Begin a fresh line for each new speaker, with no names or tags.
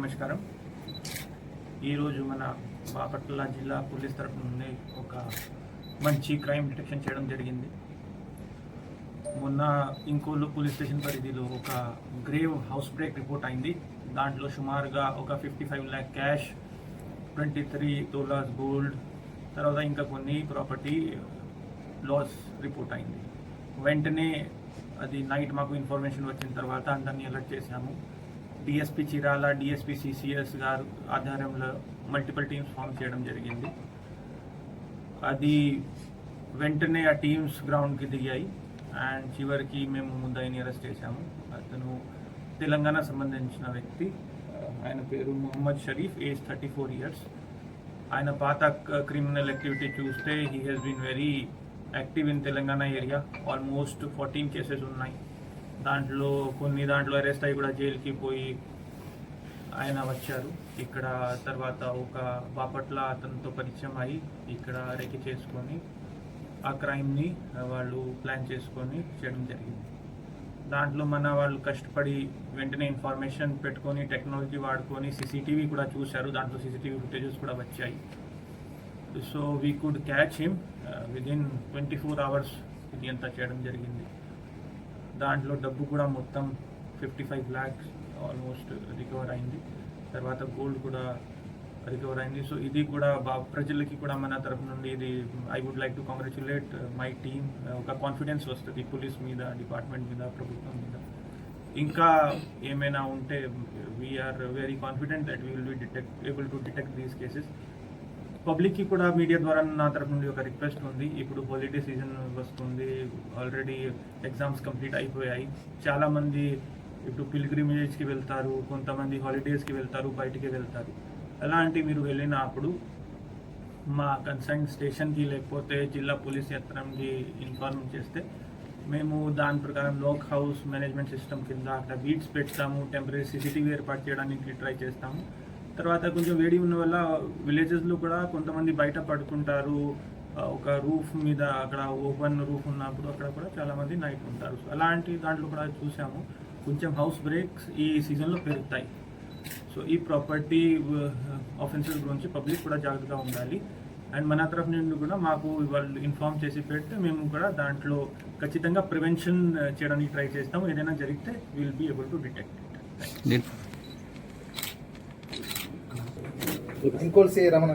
నమస్కారం. ఈరోజు మన బాపట్ల జిల్లా పోలీస్ తరఫు నుండి ఒక మంచి క్రైమ్ డిటెక్షన్ చేయడం జరిగింది. మొన్న ఇంకోలు పోలీస్ స్టేషన్ పరిధిలో ఒక గ్రేవ్ హౌస్ బ్రేక్ రిపోర్ట్ అయింది. దాంట్లో సుమారుగా ఒక 55 lakh క్యాష్, 23 తోలాస్ గోల్డ్, తర్వాత ఇంకా కొన్ని ప్రాపర్టీ లాస్ రిపోర్ట్ అయింది. వెంటనే అది నైట్ మాకు ఇన్ఫర్మేషన్ వచ్చిన తర్వాత అందరినీ అలర్ట్ చేశాము. డిఎస్పీ చిరాల, డిఎస్పీ సిసిఎస్ గారు ఆధ్వర్యంలో మల్టిపుల్ టీమ్స్ ఫామ్ చేయడం జరిగింది. అది వెంటనే ఆ టీమ్స్ గ్రౌండ్కి దిగాయి అండ్ చివరికి మేము ముద్దాయిని అరెస్ట్ చేశాము. అతను తెలంగాణ సంబంధించిన వ్యక్తి. ఆయన పేరు మొహమ్మద్ షరీఫ్, ఏజ్ 34 years. ఆయన పాత క్రిమినల్ యాక్టివిటీ చూస్తే he has been very active in Telangana area. Almost 14 cases ఉన్నాయి. దాంట్లో అరెస్ట్ అయ్యి కూడా జైలుకి పోయి ఆయన వచ్చారు. ఇక్కడ తర్వాత ఒక బాపట్ల అతనితో పరిచయం అయ్యి ఇక్కడ రెక్కి చేసుకొని ఆ క్రైమ్ని వాళ్ళు ప్లాన్ చేసుకొని చేయడం జరిగింది. దాంట్లో మన వాళ్ళు కష్టపడి వెంటనే ఇన్ఫర్మేషన్ పెట్టుకొని టెక్నాలజీ వాడుకొని సీసీటీవీ కూడా చూశారు. దాంట్లో సీసీటీవీ ఫుటేజెస్ కూడా వచ్చాయి. So we could catch him within 24 hours. ఇది అంతా చేయడం జరిగింది. దాంట్లో డబ్బు కూడా మొత్తం 55 lakhs ఆల్మోస్ట్ రికవర్ అయింది. తర్వాత గోల్డ్ కూడా రికవర్ అయింది. సో ఇది కూడా ప్రజలకి కూడా మన తరఫు నుండి ఇది I would like to congratulate my team. ఒక కాన్ఫిడెన్స్ వస్తుంది పోలీస్ మీద, డిపార్ట్మెంట్ మీద, ప్రభుత్వం మీద. ఇంకా ఏమైనా ఉంటే we are very confident that we will be able to detect these cases. పబ్లిక్కి కూడా మీడియా ద్వారా నా తరఫు నుండి ఒక రిక్వెస్ట్ ఉంది. ఇప్పుడు హాలిడే సీజన్ వస్తుంది, ఆల్రెడీ ఎగ్జామ్స్ కంప్లీట్ అయిపోయాయి. చాలామంది ఇప్పుడు పిల్గ్రిమేజ్కి వెళ్తారు, కొంతమంది హాలిడేస్కి వెళ్తారు, బయటికి వెళ్తారు. అలాంటి మీరు వెళ్ళినప్పుడు మా కన్సర్న్ స్టేషన్కి లేకపోతే జిల్లా పోలీస్ యంత్రానికి ఇన్ఫార్మ్ చేస్తే మేము దాని ప్రకారం లాక్ హౌస్ మేనేజ్మెంట్ సిస్టమ్ కింద అక్కడ బీట్స్ పెడతాము, టెంపరీ సీసీటీవీ ఏర్పాటు చేయడానికి ట్రై చేస్తాము. తర్వాత కొంచెం వేడి ఉన్న వల్ల విలేజెస్లో కూడా కొంతమంది బయట పడుకుంటారు. ఒక రూఫ్ మీద, అక్కడ ఓపెన్ రూఫ్ ఉన్నప్పుడు అక్కడ కూడా చాలామంది నైట్ ఉంటారు. సో అలాంటి దాంట్లో కూడా చూసాము. కొంచెం హౌస్ బ్రేక్స్ ఈ సీజన్లో పెరుగుతాయి. సో ఈ ప్రాపర్టీ ఆఫెన్సెస్ గురించి పబ్లిక్ కూడా జాగ్రత్తగా ఉండాలి. అండ్ మన తరఫు నుండి కూడా మాకు వాళ్ళు ఇన్ఫార్మ్ చేసి పెడితే మేము కూడా దాంట్లో ఖచ్చితంగా ప్రివెన్షన్ చేయడానికి ట్రై చేస్తాము. ఏదైనా జరిగితే will be able to detect it.
ఇంకోటి రమణ